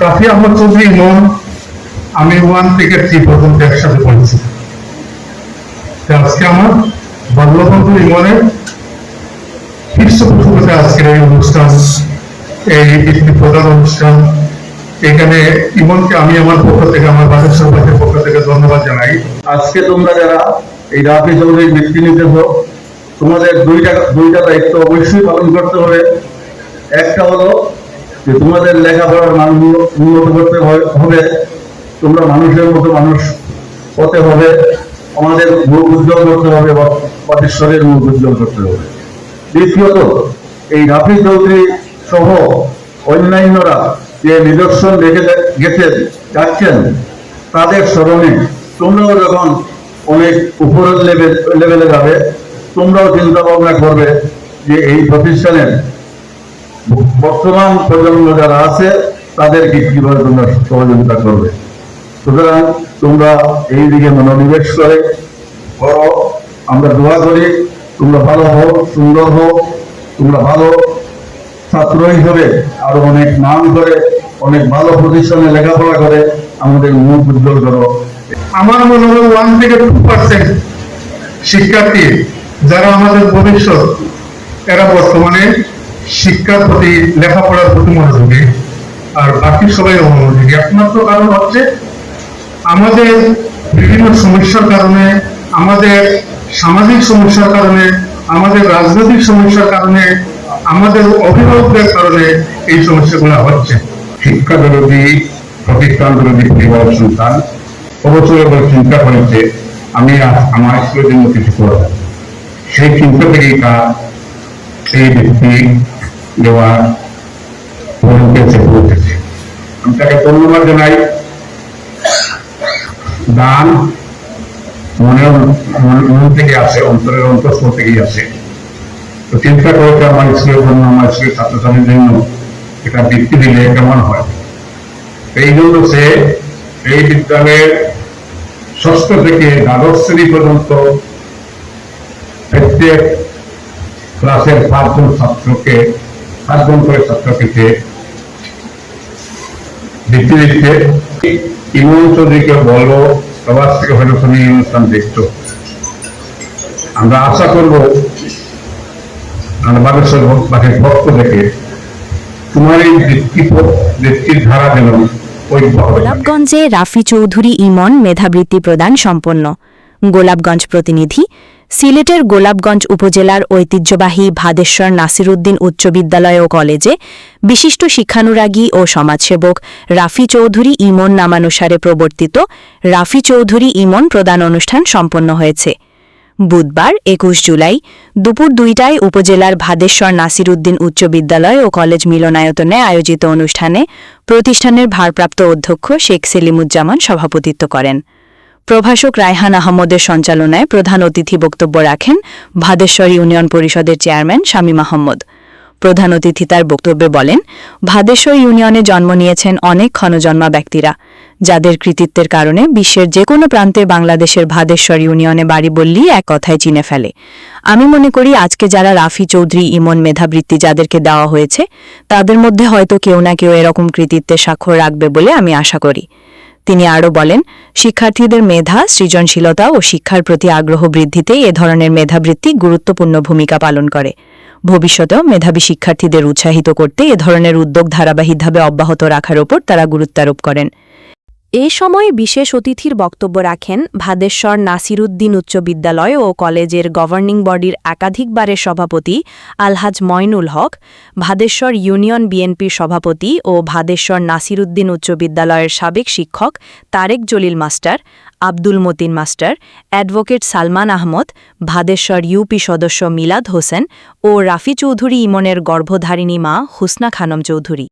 রাফি আহমদ চৌধুরী ইমন আমি 1 থেকে 3 পর্যন্ত একসাথে পড়েছি। আজকে আমার বাল্যবন্ধু ইমনের পৃষ্ঠপোষকতা আজকের এই অনুষ্ঠান, এই প্রধান অনুষ্ঠান। এখানে ইমনকে আমি আমার পক্ষ থেকে, আমার বাড়ির সরকারের পক্ষ থেকে ধন্যবাদ জানাই। আজকে তোমরা যারা এই রাফি চৌধুরীর বৃত্তি নিতেছ, তোমাদের দুইটা দায়িত্ব অবশ্যই পালন করতে হবে। একটা হলো যে তোমাদের লেখাপড়ার মান উন্নত করতে হবে, তোমরা মানুষের মতো মানুষ হতে হবে, আমাদের মুখ উজ্জ্বল করতে হবে, বাদেশ্বরের মুখ উজ্জ্বল করতে হবে। দ্বিতীয়ত, এই রাফি চৌধুরী সহ অন্যান্যরা যে নিদর্শন রেখে যাচ্ছেন, তাদের স্মরণে তোমরাও যখন অনেক উপরের লেভেলে যাবে, তোমরাও চিন্তা ভাবনা করবে যে এই প্রতিষ্ঠানের বর্তমান প্রজন্ম যারা আছে তাদেরকে কিভাবে তোমরা সহযোগিতা করবে। সুতরাং তোমরা এই দিকে মনোনিবেশ করো। আমরা দোয়া করি তোমরা ভালো হও, সুন্দর হও, তোমরা ভালো ছাত্র হিসেবে আরো অনেক নাম করে, অনেক ভালো প্রতিষ্ঠানে লেখাপড়া করে আমাদের মুখ উজ্জ্বল করো। আমার মনে হয় 1 থেকে 2% শিক্ষার্থী যারা আমাদের ভবিষ্যৎ, এরা বর্তমানে শিক্ষার প্রতি, লেখাপড়ার প্রতি মনোযোগী, আর বাকি সবাই অমনোযোগী। একমাত্র কারণ হচ্ছে আমাদের বিভিন্ন সমস্যার কারণে, আমাদের সামাজিক সমস্যার কারণে, আমাদের রাজনৈতিক সমস্যার কারণে, আমাদের অভিভাবকদের কারণে এই সমস্যাগুলো হচ্ছে। শিক্ষা বিরোধী, প্রতিষ্ঠান বিরোধী পরিবারের সন্তান অবসর চিন্তা করেছে আমি আমার স্কুলের জন্য কিছু করব। সেই চিন্তা থেকেই তার এই ব্যক্তি দেওয়ার পৌঁছেছে। আমি তাকে ধন্যবাদ জানাই। দান মন থেকে আসে, অন্তরের অন্তঃস্থল থেকেই আসে। তো চিন্তা করেছে আমার স্কুলের জন্য, আমার স্কুলের ছাত্রছাত্রীর জন্য এটা বৃত্তি দিলে কেমন হয়। এই জন্য সে এই বিদ্যালয়ের 6ষ্ঠ থেকে দ্বাদশ শ্রেণী পর্যন্ত প্রত্যেক ক্লাসের 5 জন করে ছাত্রকে বৃত্তি দিচ্ছে। ইমন চৌধুরীকে বলবো সবার থেকে হয়তো তুমি এই অনুষ্ঠান দেখছো, আমরা আশা করবো বাকি পক্ষ থেকে তোমার এই বৃত্তির ধারা যেন। গোলাপগঞ্জে রাফি চৌধুরী ইমন মেধাবৃত্তি প্রদান সম্পন্ন। গোলাপগঞ্জ প্রতিনিধি। সিলেটের গোলাপগঞ্জ উপজেলার ঐতিহ্যবাহী ভাদেশ্বর নাসিরউদ্দিন উচ্চ বিদ্যালয় ও কলেজে বিশিষ্ট শিক্ষানুরাগী ও সমাজসেবক রাফি চৌধুরী ইমন নামানুসারে প্রবর্তিত রাফি চৌধুরী ইমন প্রদান অনুষ্ঠান সম্পন্ন হয়েছে। বুধবার 21 জুলাই দুপুর 2টায় উপজেলার ভাদেশ্বর নাসিরউদ্দিন উচ্চ বিদ্যালয় ও কলেজ মিলনায়তনে আয়োজিত অনুষ্ঠানে প্রতিষ্ঠানের ভারপ্রাপ্ত অধ্যক্ষ শেখ সেলিমুজ্জামান সভাপতিত্ব করেন। প্রভাষক রায়হান আহমদের সঞ্চালনায় প্রধান অতিথি বক্তব্য রাখেন ভাদেশ্বর ইউনিয়ন পরিষদের চেয়ারম্যান শামীম আহমদ। প্রধান অতিথি তার বক্তব্যে বলেন, ভাদেশ্বর ইউনিয়নে জন্ম নিয়েছেন অনেক ক্ষণজন্মা ব্যক্তিরা, যাদের কৃতিত্বের কারণে বিশ্বের যে কোনো প্রান্তে বাংলাদেশের ভাদেশ্বর ইউনিয়নে বাড়ি বললেই এক কথায় চিনে ফেলে। আমি মনে করি আজকে যারা রাফি চৌধুরী ইমন মেধাবৃত্তি যাদেরকে দেওয়া হয়েছে, তাদের মধ্যে হয়তো কেউ না কেউ এরকম কৃতিত্বের স্বাক্ষর রাখবে বলে আমি আশা করি। তিনি আরও বলেন, শিক্ষার্থীদের মেধা, সৃজনশীলতা ও শিক্ষার প্রতি আগ্রহ বৃদ্ধিতে এ ধরনের মেধাবৃত্তি গুরুত্বপূর্ণ ভূমিকা পালন করে। ভবিষ্যতেও মেধাবী শিক্ষার্থীদের উৎসাহিত করতে এ ধরনের উদ্যোগ ধারাবাহিকভাবে অব্যাহত রাখার ওপর তারা গুরুত্বারোপ করেন। এ সময় বিশেষ অতিথির বক্তব্য রাখেন ভাদেশ্বর নাসিরউদ্দিন উচ্চ বিদ্যালয় ও কলেজের গভর্নিং বডির একাধিকবারের সভাপতি আলহাজ ময়নুল হক, ভাদেশ্বর ইউনিয়ন বিএনপির সভাপতি ও ভাদেশ্বর নাসিরউদ্দিন উচ্চ বিদ্যালয়ের সাবেক শিক্ষক Tarek Jalil master, Abdul Matin master, advocate Salman Ahmed, Bhadeshwar UP সদস্য মিলাদ হোসেন ও রাফি চৌধুরী ইমনের গর্ভধারিণী মা হুসনা খানম চৌধুরী।